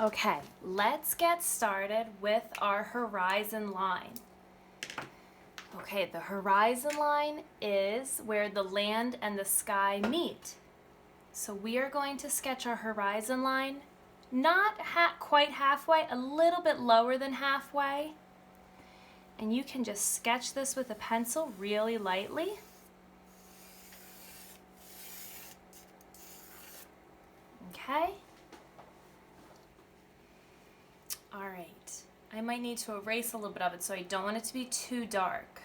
Okay, let's get started with our horizon line. Okay, the horizon line is where the land and the sky meet. So we are going to sketch our horizon line, not quite halfway, a little bit lower than halfway. And you can just sketch this with a pencil really lightly. Okay. All right. I might need to erase a little bit of it, so I don't want it to be too dark.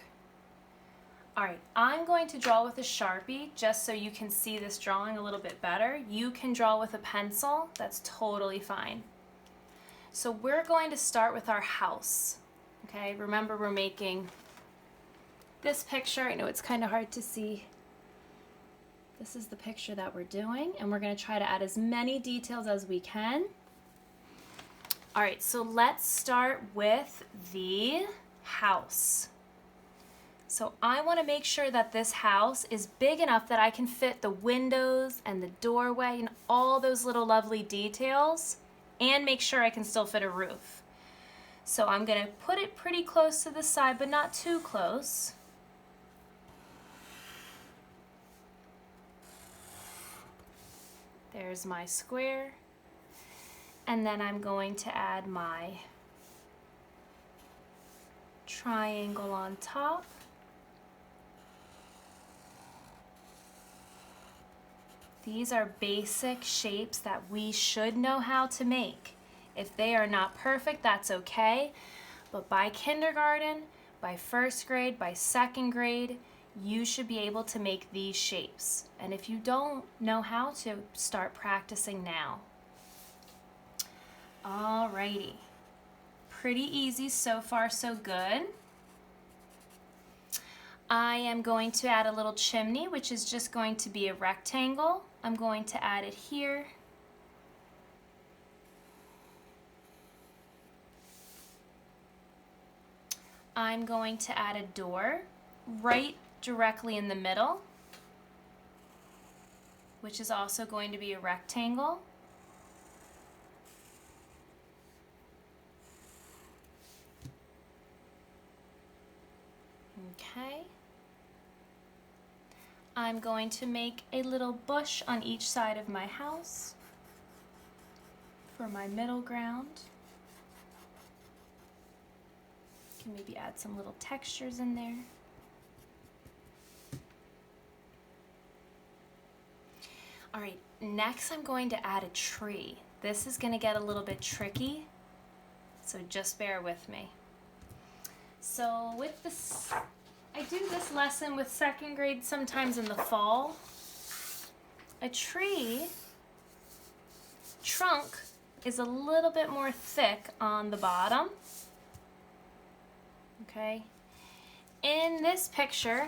All right, I'm going to draw with a Sharpie just so you can see this drawing a little bit better. You can draw with a pencil, that's totally fine. So we're going to start with our house. Okay, remember we're making this picture. I know it's kind of hard to see. This is the picture that we're doing, and we're going to try to add as many details as we can. All right, so let's start with the house. So I want to make sure that this house is big enough that I can fit the windows and the doorway and all those little lovely details, and make sure I can still fit a roof. So I'm going to put it pretty close to the side, but not too close. There's my square. And then I'm going to add my triangle on top. These are basic shapes that we should know how to make. If they are not perfect, that's okay. But by kindergarten, by first grade, by second grade, you should be able to make these shapes. And if you don't know how to, start practicing now. Alrighty. Pretty easy so far, so good. I am going to add a little chimney, which is just going to be a rectangle. I'm going to add it here. I'm going to add a door right directly in the middle, which is also going to be a rectangle. Okay. I'm going to make a little bush on each side of my house for my middle ground. Can maybe add some little textures in there. All right, next I'm going to add a tree. This is going to get a little bit tricky, so just bear with me. So with this, I do this lesson with second grade sometimes in the fall. A tree trunk is a little bit more thick on the bottom. Okay. In this picture,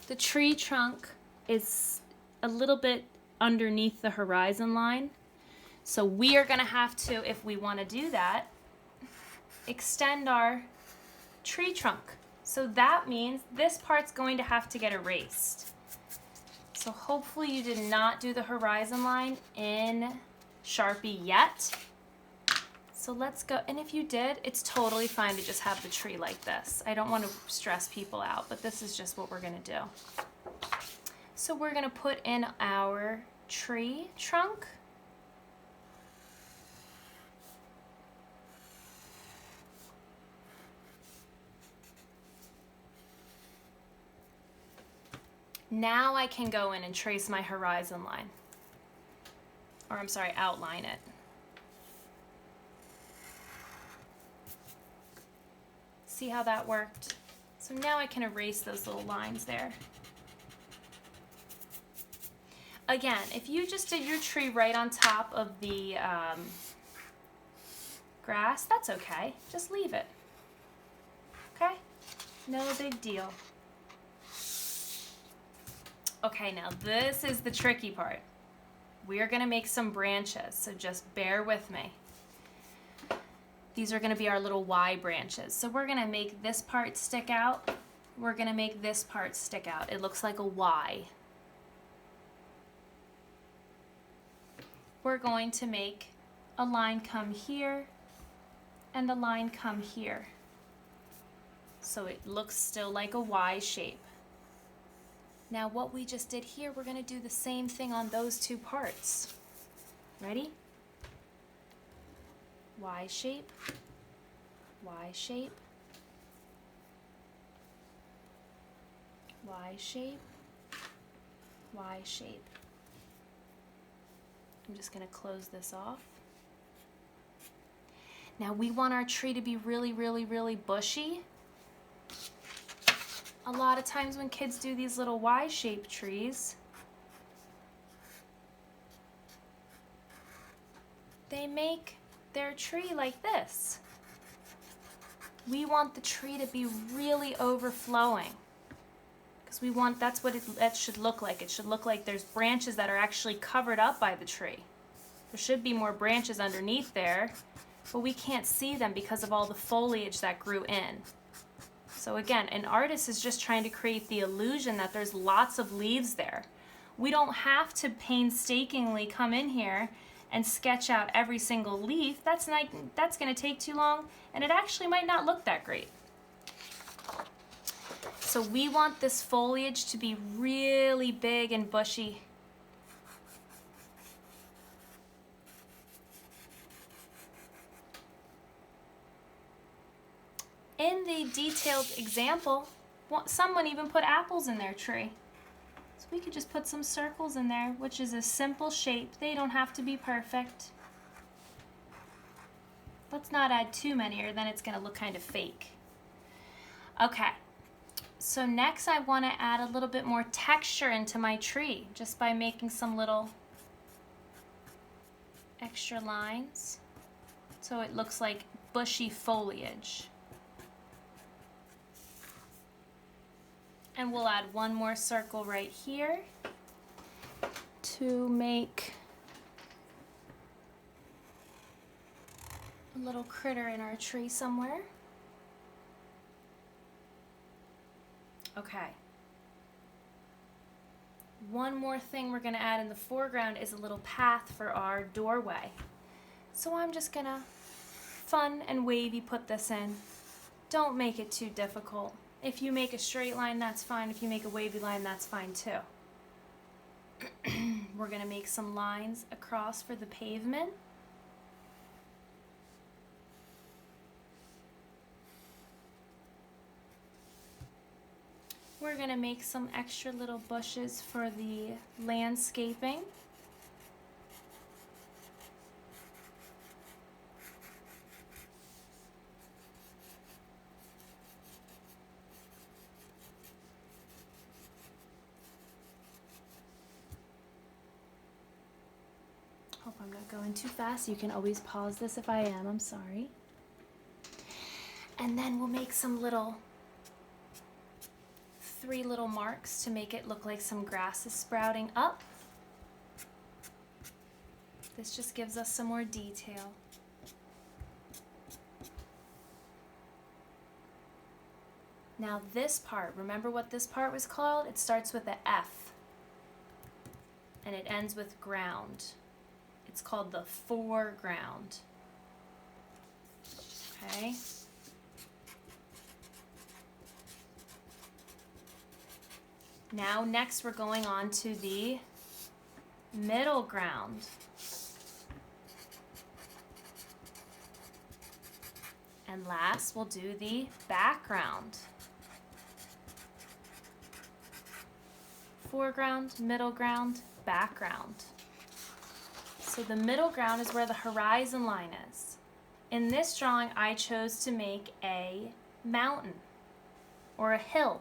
the tree trunk is a little bit underneath the horizon line. So we are going to have to, if we want to do that, extend our tree trunk. So that means this part's going to have to get erased. So hopefully you did not do the horizon line in Sharpie yet. So let's go, and if you did, it's totally fine to just have the tree like this. I don't want to stress people out, but this is just what we're going to do. So we're going to put in our tree trunk. Now I can go in and trace my horizon line. Or I'm sorry, outline it. See how that worked? So now I can erase those little lines there. Again, if you just did your tree right on top of the grass, that's okay. Just leave it. Okay? No big deal. Okay, now this is the tricky part. We're gonna make some branches, so just bear with me. These are gonna be our little Y branches. So we're gonna make this part stick out. We're gonna make this part stick out. It looks like a Y. we're going to make a line come here and a line come here. So it looks still like a Y shape. Now what we just did here, we're going to do the same thing on those two parts. Ready? Y shape, Y shape, Y shape, Y shape. I'm just going to close this off. Now we want our tree to be really, really, really bushy. A lot of times when kids do these little Y-shaped trees, they make their tree like this. We want the tree to be really overflowing, because we want, that's what that should look like. It should look like there's branches that are actually covered up by the tree. There should be more branches underneath there, but we can't see them because of all the foliage that grew in. So again, an artist is just trying to create the illusion that there's lots of leaves there. We don't have to painstakingly come in here and sketch out every single leaf. That's going to take too long, and it actually might not look that great. So we want this foliage to be really big and bushy. In the detailed example, someone even put apples in their tree. So we could just put some circles in there, which is a simple shape. They don't have to be perfect. Let's not add too many, or then it's going to look kind of fake. Okay, so next I want to add a little bit more texture into my tree, just by making some little extra lines, so it looks like bushy foliage. And we'll add one more circle right here to make a little critter in our tree somewhere. Okay. One more thing we're going to add in the foreground is a little path for our doorway. So I'm just going to fun and wavy put this in. Don't make it too difficult. If you make a straight line, that's fine. If you make a wavy line, that's fine too. We're going to make some lines across for the pavement. We're going to make some extra little bushes for the landscaping. Hope I'm not going too fast. You can always pause this if I am. I'm sorry. And then we'll make some little 3 little marks to make it look like some grass is sprouting up. This just gives us some more detail. Now this part, remember what this part was called? It starts with a F and it ends with ground. It's called the foreground. Okay. Now next we're going on to the middle ground. And last we'll do the background. Foreground, middle ground, background. So the middle ground is where the horizon line is. In this drawing, I chose to make a mountain or a hill.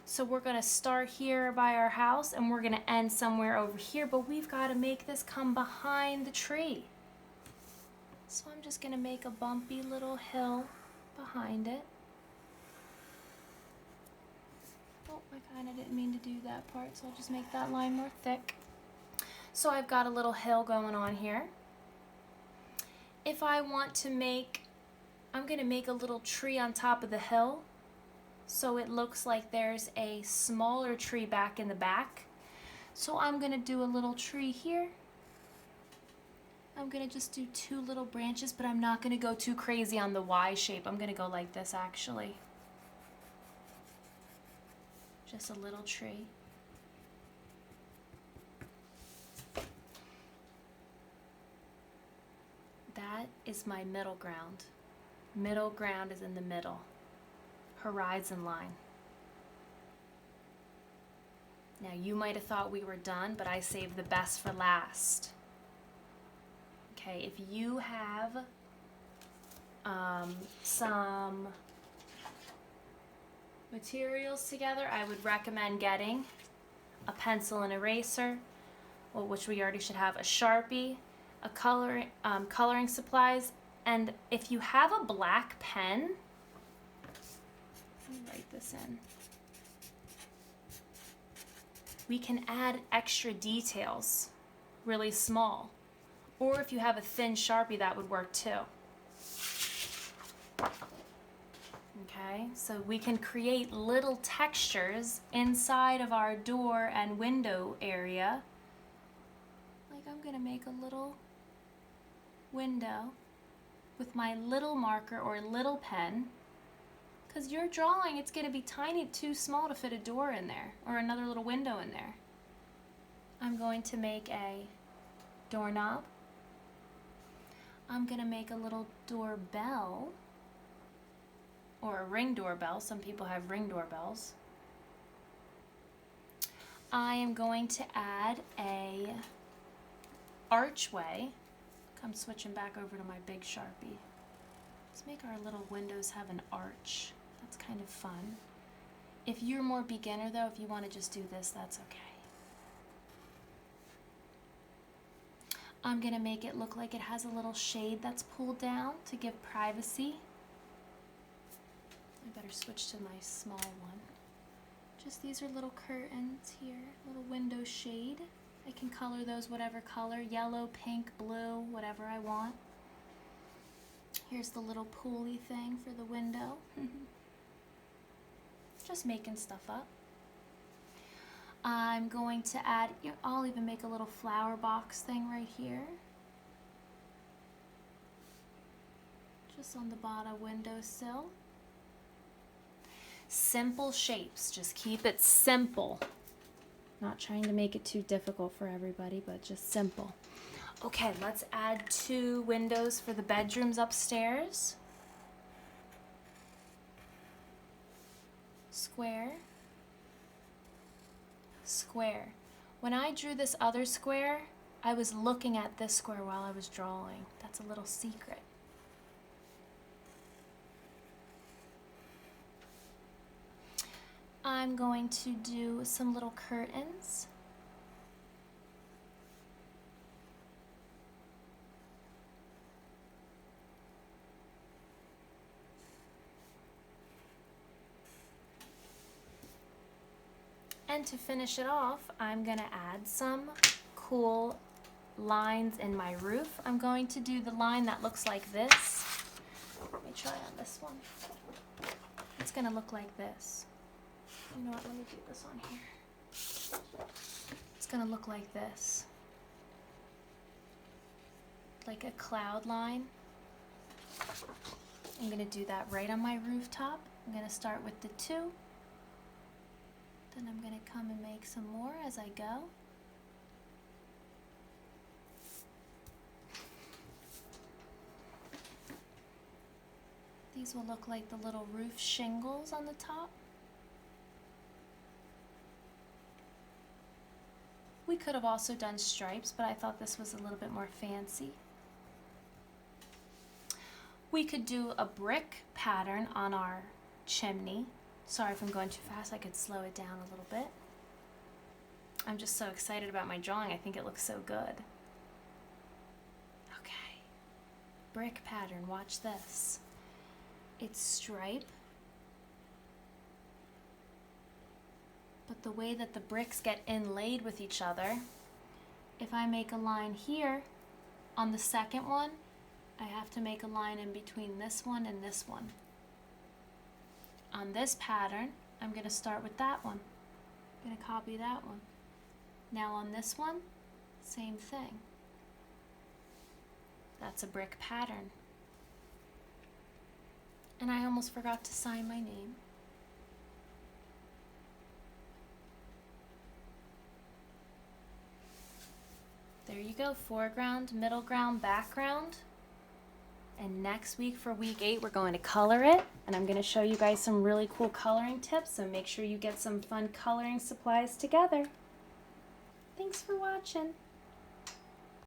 So we're going to start here by our house and we're going to end somewhere over here, but we've got to make this come behind the tree. So I'm just going to make a bumpy little hill behind it. Oh, I kind of didn't mean to do that part, so I'll just make that line more thick. So I've got a little hill going on here. If I want to make, I'm going to make a little tree on top of the hill, so it looks like there's a smaller tree back in the back. So I'm going to do a little tree here I'm gonna just do 2 little branches, but I'm not gonna go too crazy on the Y shape. I'm gonna go like this actually. Just a little tree. That is my middle ground. Middle ground is in the middle. Horizon line. Now you might have thought we were done, but I saved the best for last. Okay, if you have some materials together, I would recommend getting a pencil and eraser, well, which we already should have, a Sharpie, a coloring supplies, and if you have a black pen, let me write this in. We can add extra details, really small. Or if you have a thin Sharpie, that would work too. Okay, so we can create little textures inside of our door and window area. Like I'm gonna make a little window with my little marker or little pen. Because you're drawing, it's gonna be tiny, too small to fit a door in there or another little window in there. I'm going to make a doorknob. I'm gonna make a little doorbell, or a ring doorbell. Some people have ring doorbells. I am going to add a archway. I'm switching back over to my big Sharpie. Let's make our little windows have an arch. That's kind of fun. If you're more beginner though, if you want to just do this, that's okay. I'm gonna make it look like it has a little shade that's pulled down to give privacy. I better switch to my small one. Just these are little curtains here, little window shade. I can color those whatever color, yellow, pink, blue, whatever I want. Here's the little pooly thing for the window. Just making stuff up. I'm going to add, I'll even make a little flower box thing right here. Just on the bottom windowsill. Simple shapes, just keep it simple. Not trying to make it too difficult for everybody, but just simple. Okay, let's add 2 windows for the bedrooms upstairs. Square. Square. When I drew this other square, I was looking at this square while I was drawing. That's a little secret. I'm going to do some little curtains. And to finish it off, I'm gonna add some cool lines in my roof. I'm going to do the line that looks like this. Let me try on this one. It's gonna look like this. You know what, let me do this on here. It's gonna look like this. Like a cloud line. I'm gonna do that right on my rooftop. I'm gonna start with the 2. Then I'm going to come and make some more as I go. These will look like the little roof shingles on the top. We could have also done stripes, but I thought this was a little bit more fancy. We could do a brick pattern on our chimney. Sorry if I'm going too fast, I could slow it down a little bit. I'm just so excited about my drawing, I think it looks so good. Okay, brick pattern, watch this. It's stripe, but the way that the bricks get inlaid with each other, if I make a line here on the second one, I have to make a line in between this one and this one. On this pattern, I'm going to start with that one. I'm going to copy that one. Now on this one, same thing. That's a brick pattern. And I almost forgot to sign my name. There you go, foreground, middle ground, background. And next week for week 8, we're going to color it. And I'm going to show you guys some really cool coloring tips, so make sure you get some fun coloring supplies together. Thanks for watching.